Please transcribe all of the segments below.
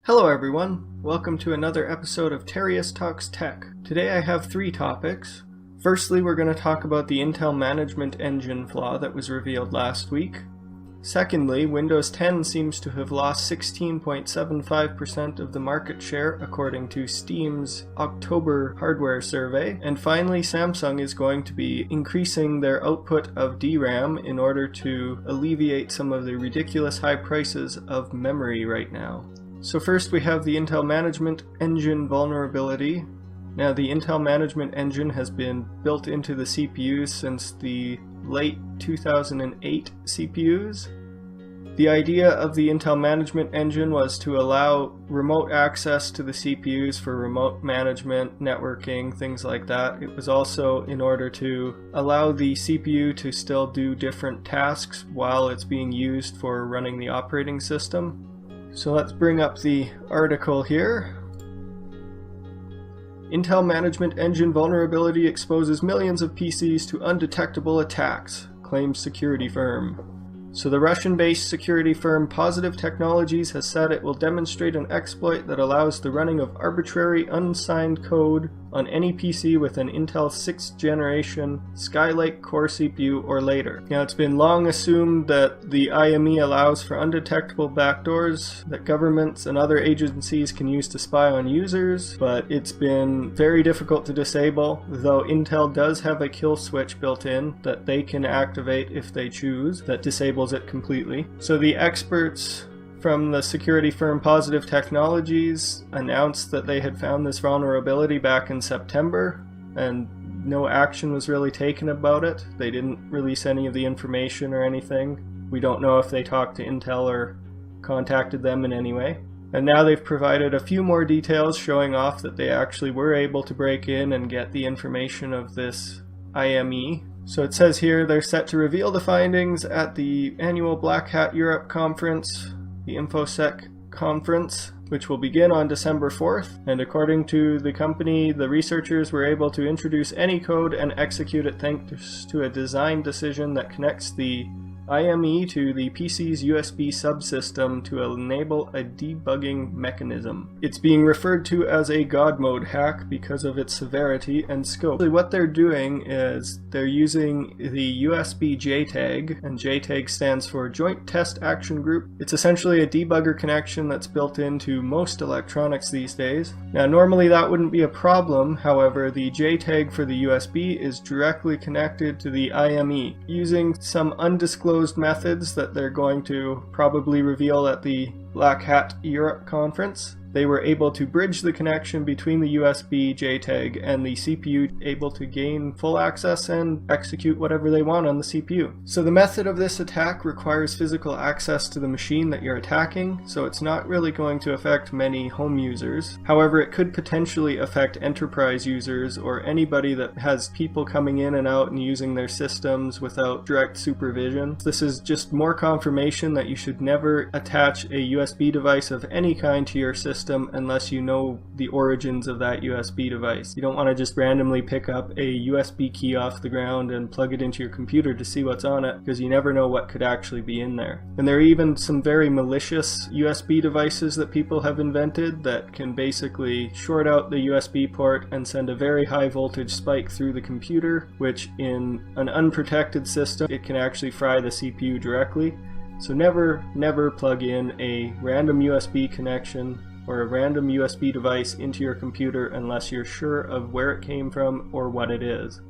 Hello everyone, welcome to another episode of Terrius Talks Tech. Today I have three topics. Firstly, we're going to talk about the Intel Management Engine flaw that was revealed last week. Secondly, Windows 10 seems to have lost 16.75% of the market share according to Steam's October hardware survey. And finally, Samsung is going to be increasing their output of DRAM in order to alleviate some of the ridiculous high prices of memory right now. So first we have the Intel Management Engine Vulnerability. Now the Intel Management Engine has been built into the CPUs since the late 2008 CPUs. The idea of the Intel Management Engine was to allow remote access to the CPUs for remote management, networking, things like that. It was also in order to allow the CPU to still do different tasks while it's being used for running the operating system. So let's bring up the article here. Intel Management Engine Vulnerability exposes millions of PCs to undetectable attacks, claims security firm. So the Russian-based security firm Positive Technologies has said it will demonstrate an exploit that allows the running of arbitrary unsigned code on any PC with an Intel 6th generation Skylake Core CPU or later. Now it's been long assumed that the IME allows for undetectable backdoors that governments and other agencies can use to spy on users, but it's been very difficult to disable, though Intel does have a kill switch built in that they can activate if they choose that disables it completely. So the experts from the security firm Positive Technologies announced that they had found this vulnerability back in September, and no action was really taken about it. They didn't release any of the information or anything. We don't know if they talked to Intel or contacted them in any way. And now they've provided a few more details showing off that they actually were able to break in and get the information of this IME. So it says here they're set to reveal the findings at the annual Black Hat Europe conference, the InfoSec conference, which will begin on December 4th. And according to the company, the researchers were able to introduce any code and execute it thanks to a design decision that connects the IME to the PC's USB subsystem to enable a debugging mechanism. It's being referred to as a God mode hack because of its severity and scope. What they're doing is they're using the USB JTAG, and JTAG stands for Joint Test Action Group. It's essentially a debugger connection that's built into most electronics these days. Now normally that wouldn't be a problem, however the JTAG for the USB is directly connected to the IME using some undisclosed methods that they're going to probably reveal at the Black Hat Europe conference. They were able to bridge the connection between the USB JTAG and the CPU, able to gain full access and execute whatever they want on the CPU. So the method of this attack requires physical access to the machine that you're attacking, so it's not really going to affect many home users. However, it could potentially affect enterprise users or anybody that has people coming in and out and using their systems without direct supervision. This is just more confirmation that you should never attach a USB device of any kind to your system unless you know the origins of that USB device. You don't want to just randomly pick up a USB key off the ground and plug it into your computer to see what's on it, because you never know what could actually be in there. And there are even some very malicious USB devices that people have invented that can basically short out the USB port and send a very high voltage spike through the computer, which in an unprotected system, it can actually fry the CPU directly. So never plug in a random USB connection or a random USB device into your computer unless you're sure of where it came from or what it is.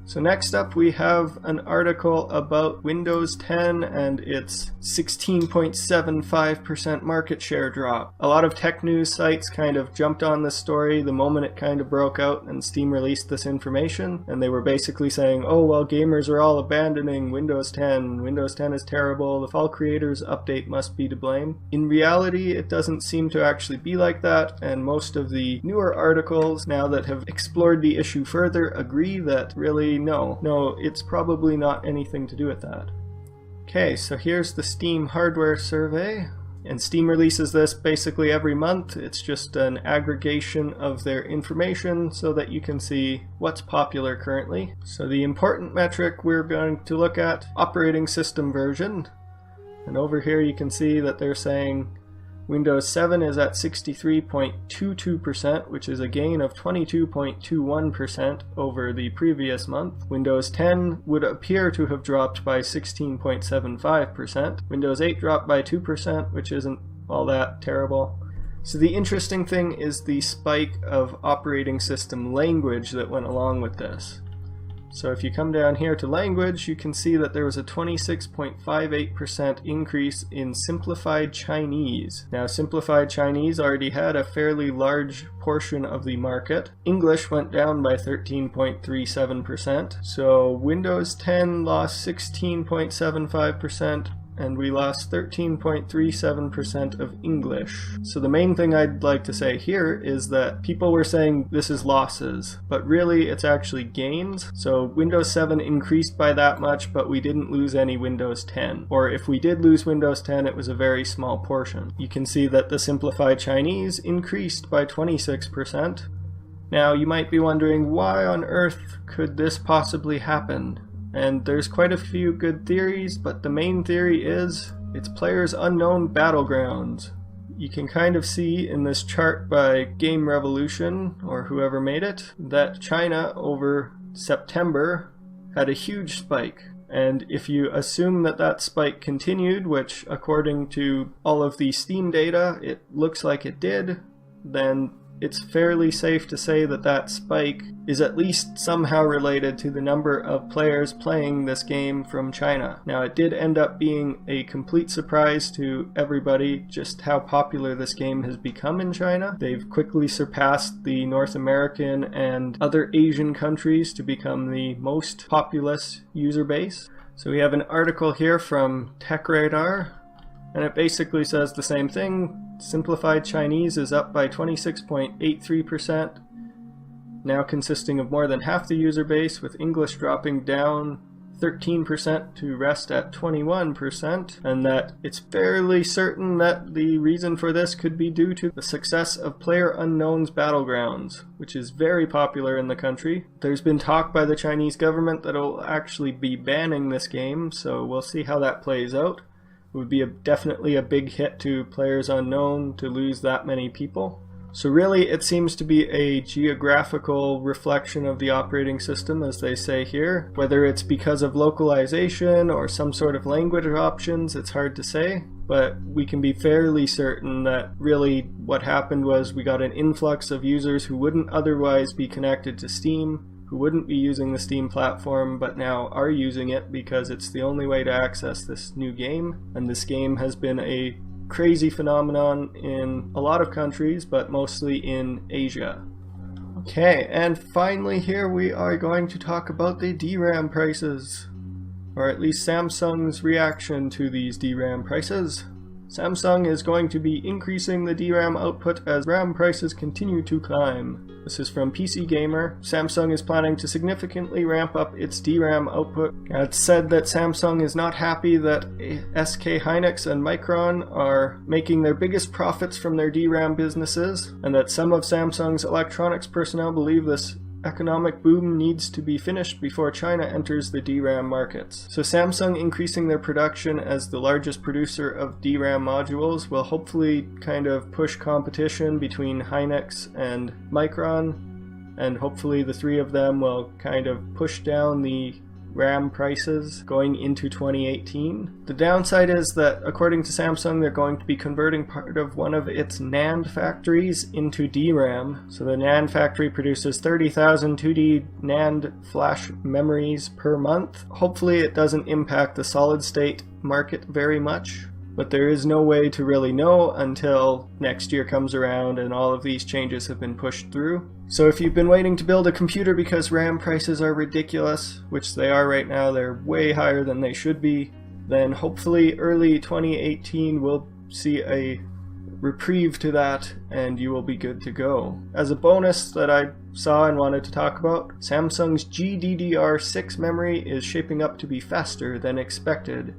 So next up we have an article about Windows 10 and its 16.75% market share drop. A lot of tech news sites kind of jumped on this story the moment it kind of broke out and Steam released this information, and they were basically saying, oh well, gamers are all abandoning Windows 10. Windows 10 is terrible. The Fall Creators update must be to blame. In reality, it doesn't seem to actually be like that, and most of the newer articles now that have explored the issue further agree that really no, it's probably not anything to do with that. Okay, so here's the Steam hardware survey. And Steam releases this basically every month. It's just an aggregation of their information so that you can see what's popular currently. So the important metric we're going to look at, operating system version. And over here you can see that they're saying Windows 7 is at 63.22%, which is a gain of 22.21% over the previous month. Windows 10 would appear to have dropped by 16.75%. Windows 8 dropped by 2%, which isn't all that terrible. So the interesting thing is the spike of operating system language that went along with this. So if you come down here to language, you can see that there was a 26.58% increase in simplified Chinese. Now, simplified Chinese already had a fairly large portion of the market. English went down by 13.37%. So Windows 10 lost 16.75%. And we lost 13.37% of English. So the main thing I'd like to say here is that people were saying this is losses, but really it's actually gains. So Windows 7 increased by that much, but we didn't lose any Windows 10. Or if we did lose Windows 10, it was a very small portion. You can see that the simplified Chinese increased by 26%. Now you might be wondering, why on earth could this possibly happen? And there's quite a few good theories, but the main theory is it's players unknown Battlegrounds. You can kind of see in this chart by Game Revolution, or whoever made it, that China over September had a huge spike. And if you assume that that spike continued, which according to all of the Steam data, it looks like it did, then it's fairly safe to say that that spike is at least somehow related to the number of players playing this game from China. Now, it did end up being a complete surprise to everybody just how popular this game has become in China. They've quickly surpassed the North American and other Asian countries to become the most populous user base. So we have an article here from TechRadar, and it basically says the same thing. Simplified Chinese is up by 26.83%, now consisting of more than half the user base, with English dropping down 13% to rest at 21%, and that it's fairly certain that the reason for this could be due to the success of PlayerUnknown's Battlegrounds, which is very popular in the country. There's been talk by the Chinese government that it'll actually be banning this game, so we'll see how that plays out. It would be definitely a big hit to PlayerUnknown to lose that many people. So really it seems to be a geographical reflection of the operating system, as they say here. Whether it's because of localization or some sort of language options, it's hard to say. But we can be fairly certain that really what happened was we got an influx of users who wouldn't otherwise be connected to Steam, who wouldn't be using the Steam platform, but now are using it because it's the only way to access this new game. And this game has been a crazy phenomenon in a lot of countries, but mostly in Asia. Okay, and finally here we are going to talk about the DRAM prices, or at least Samsung's reaction to these DRAM prices. Samsung is going to be increasing the DRAM output as RAM prices continue to climb. This is from PC Gamer. Samsung is planning to significantly ramp up its DRAM output. It's said that Samsung is not happy that SK Hynix and Micron are making their biggest profits from their DRAM businesses, and that some of Samsung's electronics personnel believe this economic boom needs to be finished before China enters the DRAM markets. So Samsung increasing their production as the largest producer of DRAM modules will hopefully kind of push competition between Hynix and Micron, and hopefully the three of them will kind of push down the RAM prices going into 2018. The downside is that according to Samsung, they're going to be converting part of one of its NAND factories into DRAM. So the NAND factory produces 30,000 2D NAND flash memories per month. Hopefully it doesn't impact the solid state market very much, but there is no way to really know until next year comes around and all of these changes have been pushed through. So if you've been waiting to build a computer because RAM prices are ridiculous, which they are right now, they're way higher than they should be, then hopefully early 2018 we'll see a reprieve to that and you will be good to go. As a bonus that I saw and wanted to talk about, Samsung's GDDR6 memory is shaping up to be faster than expected.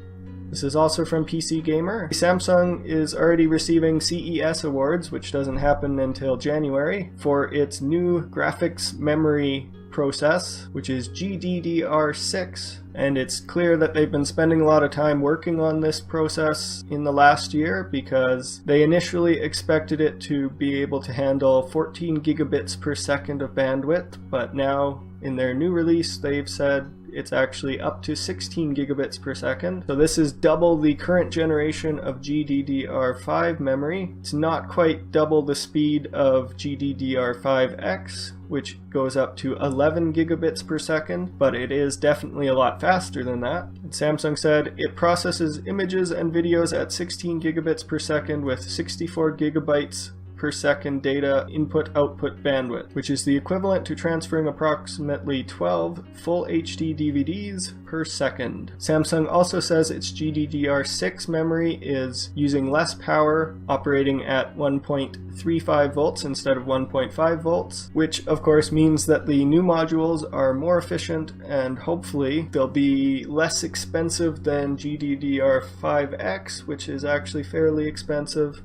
This is also from PC Gamer. Samsung is already receiving CES awards, which doesn't happen until January, for its new graphics memory process, which is GDDR6, and it's clear that they've been spending a lot of time working on this process in the last year because they initially expected it to be able to handle 14 gigabits per second of bandwidth, but now in their new release they've said it's actually up to 16 gigabits per second. So this is double the current generation of GDDR5 memory. It's not quite double the speed of GDDR5X, which goes up to 11 gigabits per second, but it is definitely a lot faster than that. And Samsung said it processes images and videos at 16 gigabits per second with 64 gigabytes per second data input-output bandwidth, which is the equivalent to transferring approximately 12 full HD DVDs per second. Samsung also says its GDDR6 memory is using less power, operating at 1.35 volts instead of 1.5 volts, which of course means that the new modules are more efficient and hopefully they'll be less expensive than GDDR5X, which is actually fairly expensive,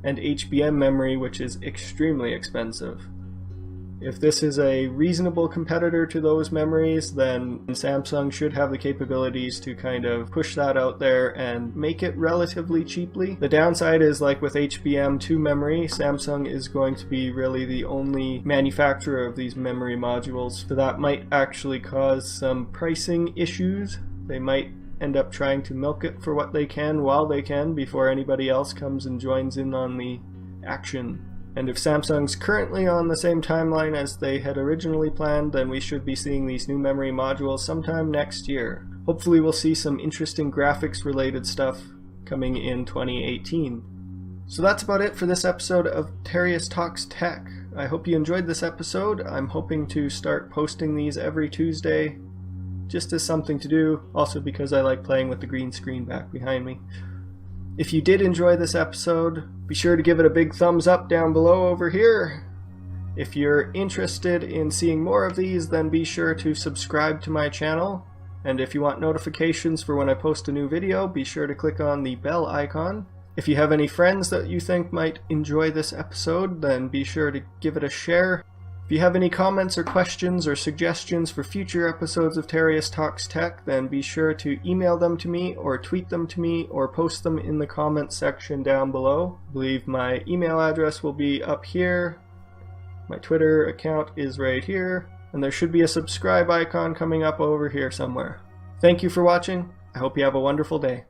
and HBM memory, which is extremely expensive. If this is a reasonable competitor to those memories, then Samsung should have the capabilities to kind of push that out there and make it relatively cheaply. The downside is, like with HBM2 memory, Samsung is going to be really the only manufacturer of these memory modules, so that might actually cause some pricing issues. They might end up trying to milk it for what they can while they can before anybody else comes and joins in on the action. And if Samsung's currently on the same timeline as they had originally planned, then we should be seeing these new memory modules sometime next year. Hopefully we'll see some interesting graphics related stuff coming in 2018. So that's about it for this episode of Terrius Talks Tech. I hope you enjoyed this episode. I'm hoping to start posting these every Tuesday, just as something to do, also because I like playing with the green screen back behind me. If you did enjoy this episode, be sure to give it a big thumbs up down below over here. If you're interested in seeing more of these, then be sure to subscribe to my channel. And if you want notifications for when I post a new video, be sure to click on the bell icon. If you have any friends that you think might enjoy this episode, then be sure to give it a share. If you have any comments or questions or suggestions for future episodes of Terrius Talks Tech, then be sure to email them to me or tweet them to me or post them in the comments section down below. I believe my email address will be up here. My Twitter account is right here. And there should be a subscribe icon coming up over here somewhere. Thank you for watching. I hope you have a wonderful day.